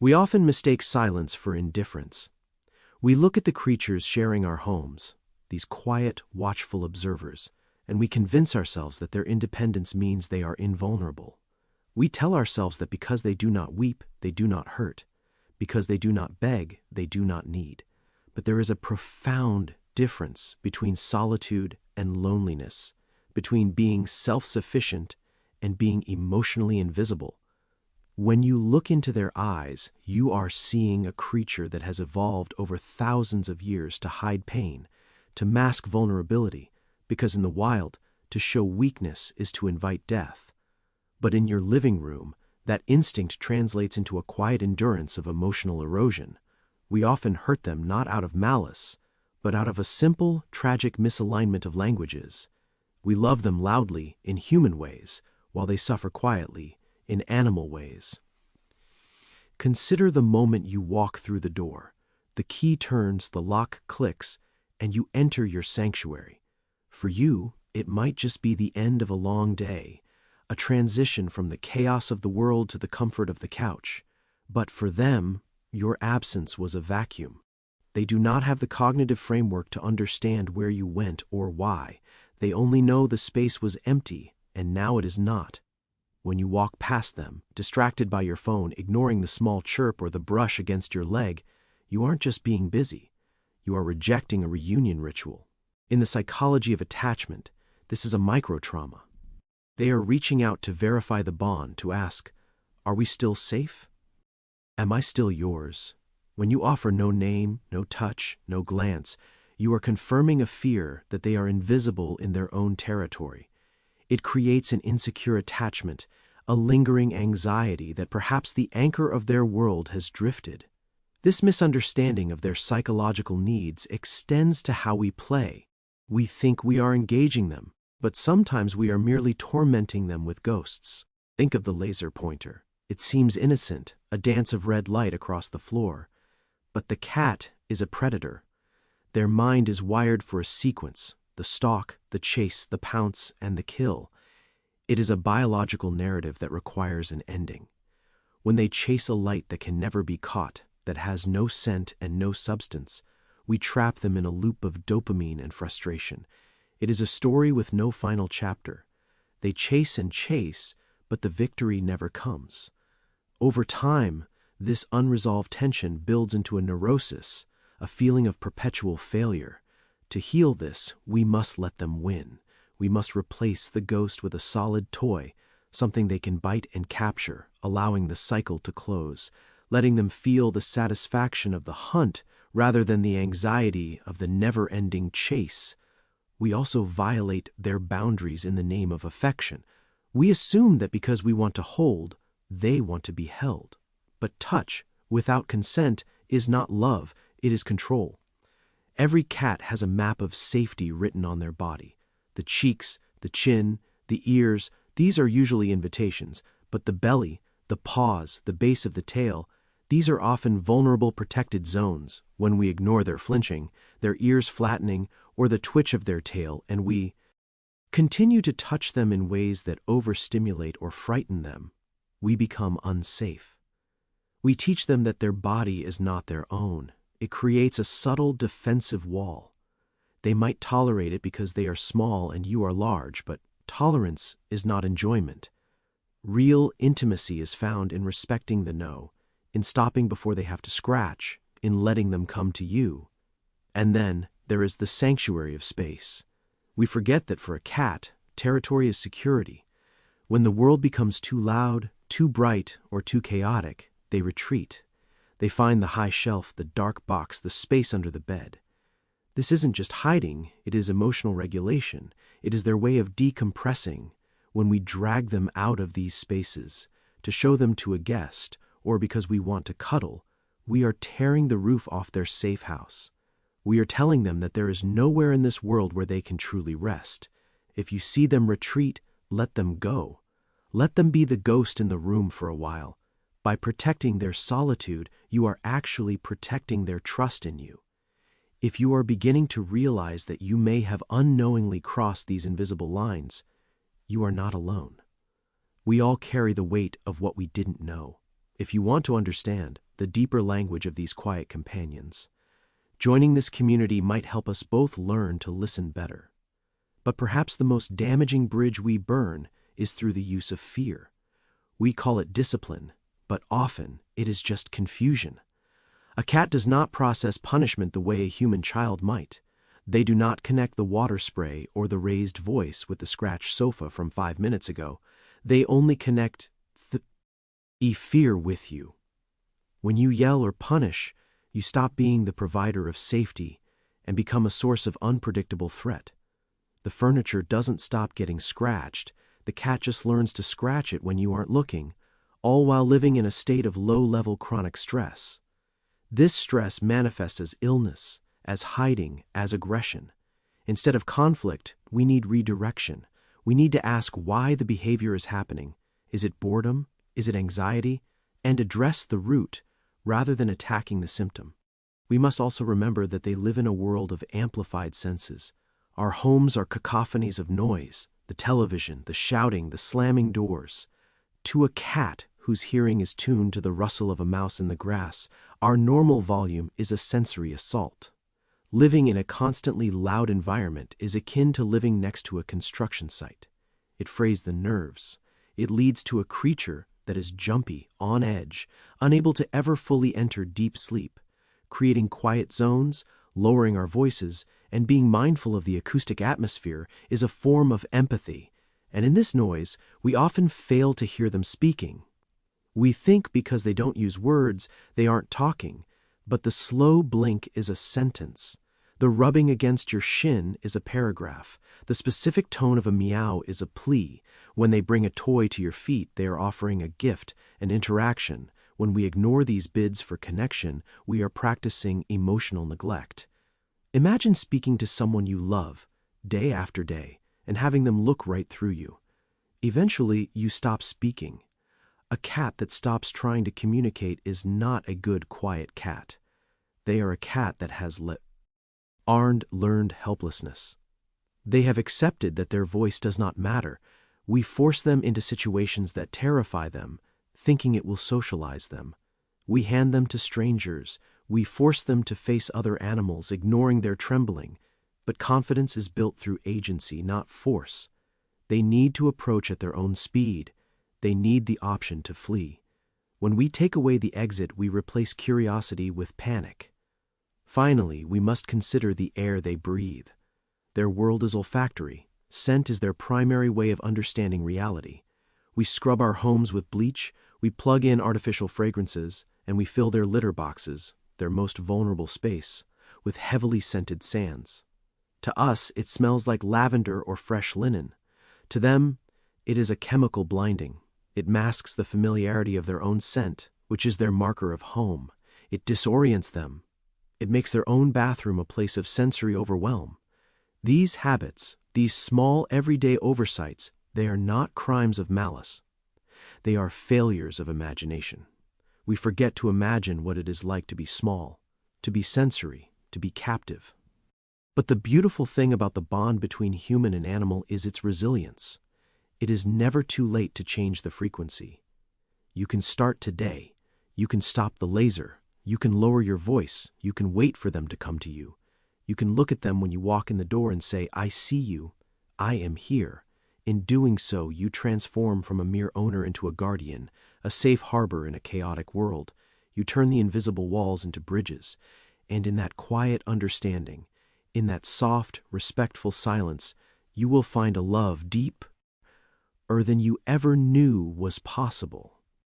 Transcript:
We often mistake silence for indifference. We look at the creatures sharing our homes, these quiet, watchful observers, and we convince ourselves that their independence means they are invulnerable. We tell ourselves that because they do not weep, they do not hurt. Because they do not beg, they do not need. But there is a profound difference between solitude and loneliness, between being self-sufficient and being emotionally invisible. When you look into their eyes, you are seeing a creature that has evolved over thousands of years to hide pain, to mask vulnerability, because in the wild, to show weakness is to invite death. But in your living room, that instinct translates into a quiet endurance of emotional erosion. We often hurt them not out of malice, but out of a simple, tragic misalignment of languages. We love them loudly in human ways, while they suffer quietly in animal ways. Consider the moment you walk through the door. The key turns, the lock clicks, and you enter your sanctuary. For you, it might just be the end of a long day, a transition from the chaos of the world to the comfort of the couch. But for them, your absence was a vacuum. They do not have the cognitive framework to understand where you went or why. They only know the space was empty, and now it is not. When you walk past them, distracted by your phone, ignoring the small chirp or the brush against your leg, you aren't just being busy. You are rejecting a reunion ritual. In the psychology of attachment, this is a micro-trauma. They are reaching out to verify the bond, to ask, are we still safe? Am I still yours? When you offer no name, no touch, no glance, you are confirming a fear that they are invisible in their own territory. It creates an insecure attachment, a lingering anxiety that perhaps the anchor of their world has drifted. This misunderstanding of their psychological needs extends to how we play. We think we are engaging them, but sometimes we are merely tormenting them with ghosts. Think of the laser pointer. It seems innocent, a dance of red light across the floor. But the cat is a predator. Their mind is wired for a sequence: the stalk, the chase, the pounce, and the kill. It is a biological narrative that requires an ending. When they chase a light that can never be caught, that has no scent and no substance, we trap them in a loop of dopamine and frustration. It is a story with no final chapter. They chase and chase, but the victory never comes. Over time, this unresolved tension builds into a neurosis, a feeling of perpetual failure. To heal this, we must let them win. We must replace the ghost with a solid toy, something they can bite and capture, allowing the cycle to close, letting them feel the satisfaction of the hunt rather than the anxiety of the never-ending chase. We also violate their boundaries in the name of affection. We assume that because we want to hold, they want to be held. But touch, without consent, is not love, it is control. Every cat has a map of safety written on their body. The cheeks, the chin, the ears, these are usually invitations, but the belly, the paws, the base of the tail, these are often vulnerable protected zones. When we ignore their flinching, their ears flattening, or the twitch of their tail, and we continue to touch them in ways that overstimulate or frighten them, we become unsafe. We teach them that their body is not their own. It creates a subtle defensive wall. They might tolerate it because they are small and you are large, but tolerance is not enjoyment. Real intimacy is found in respecting the no, in stopping before they have to scratch, in letting them come to you. And then there is the sanctuary of space. We forget that for a cat, territory is security. When the world becomes too loud, too bright, or too chaotic, they retreat. They find the high shelf, the dark box, the space under the bed. This isn't just hiding, it is emotional regulation. It is their way of decompressing. When we drag them out of these spaces, to show them to a guest, or because we want to cuddle, we are tearing the roof off their safe house. We are telling them that there is nowhere in this world where they can truly rest. If you see them retreat, let them go. Let them be the ghost in the room for a while. By protecting their solitude, you are actually protecting their trust in you. If you are beginning to realize that you may have unknowingly crossed these invisible lines, you are not alone. We all carry the weight of what we didn't know. If you want to understand, the deeper language of these quiet companions. Joining this community might help us both learn to listen better. But perhaps the most damaging bridge we burn is through the use of fear. We call it discipline, but often it is just confusion. A cat does not process punishment the way a human child might. They do not connect the water spray or the raised voice with the scratched sofa from 5 minutes ago. They only connect the fear with you. When you yell or punish, you stop being the provider of safety and become a source of unpredictable threat. The furniture doesn't stop getting scratched. The cat just learns to scratch it when you aren't looking, all while living in a state of low-level chronic stress. This stress manifests as illness, as hiding, as aggression. Instead of conflict, we need redirection. We need to ask why the behavior is happening. Is it boredom? Is it anxiety? And address the root, rather than attacking the symptom. We must also remember that they live in a world of amplified senses. Our homes are cacophonies of noise, the television, the shouting, the slamming doors. To a cat whose hearing is tuned to the rustle of a mouse in the grass, our normal volume is a sensory assault. Living in a constantly loud environment is akin to living next to a construction site. It frays the nerves. It leads to a creature that is jumpy, on edge, unable to ever fully enter deep sleep. Creating quiet zones, lowering our voices, and being mindful of the acoustic atmosphere is a form of empathy, and in this noise, we often fail to hear them speaking. We think because they don't use words, they aren't talking, but the slow blink is a sentence. The rubbing against your shin is a paragraph. The specific tone of a meow is a plea. When they bring a toy to your feet, they are offering a gift, an interaction. When we ignore these bids for connection, we are practicing emotional neglect. Imagine speaking to someone you love, day after day, and having them look right through you. Eventually, you stop speaking. A cat that stops trying to communicate is not a good, quiet cat. They are a cat that has learned helplessness. They have accepted that their voice does not matter. We force them into situations that terrify them, thinking it will socialize them. We hand them to strangers. We force them to face other animals, ignoring their trembling. But confidence is built through agency, not force. They need to approach at their own speed. They need the option to flee. When we take away the exit, we replace curiosity with panic. Finally, we must consider the air they breathe. Their world is olfactory. Scent is their primary way of understanding reality. We scrub our homes with bleach, we plug in artificial fragrances, and we fill their litter boxes, their most vulnerable space, with heavily scented sands. To us, it smells like lavender or fresh linen. To them, it is a chemical blinding. It masks the familiarity of their own scent, which is their marker of home. It disorients them. It makes their own bathroom a place of sensory overwhelm. These habits, these small everyday oversights, they are not crimes of malice. They are failures of imagination. We forget to imagine what it is like to be small, to be sensory, to be captive. But the beautiful thing about the bond between human and animal is its resilience. It is never too late to change the frequency. You can start today. You can stop the laser. You can lower your voice. You can wait for them to come to you. You can look at them when you walk in the door and say, "I see you. I am here." In doing so, you transform from a mere owner into a guardian, a safe harbor in a chaotic world. You turn the invisible walls into bridges. And in that quiet understanding, in that soft, respectful silence, you will find a love deeper than you ever knew was possible.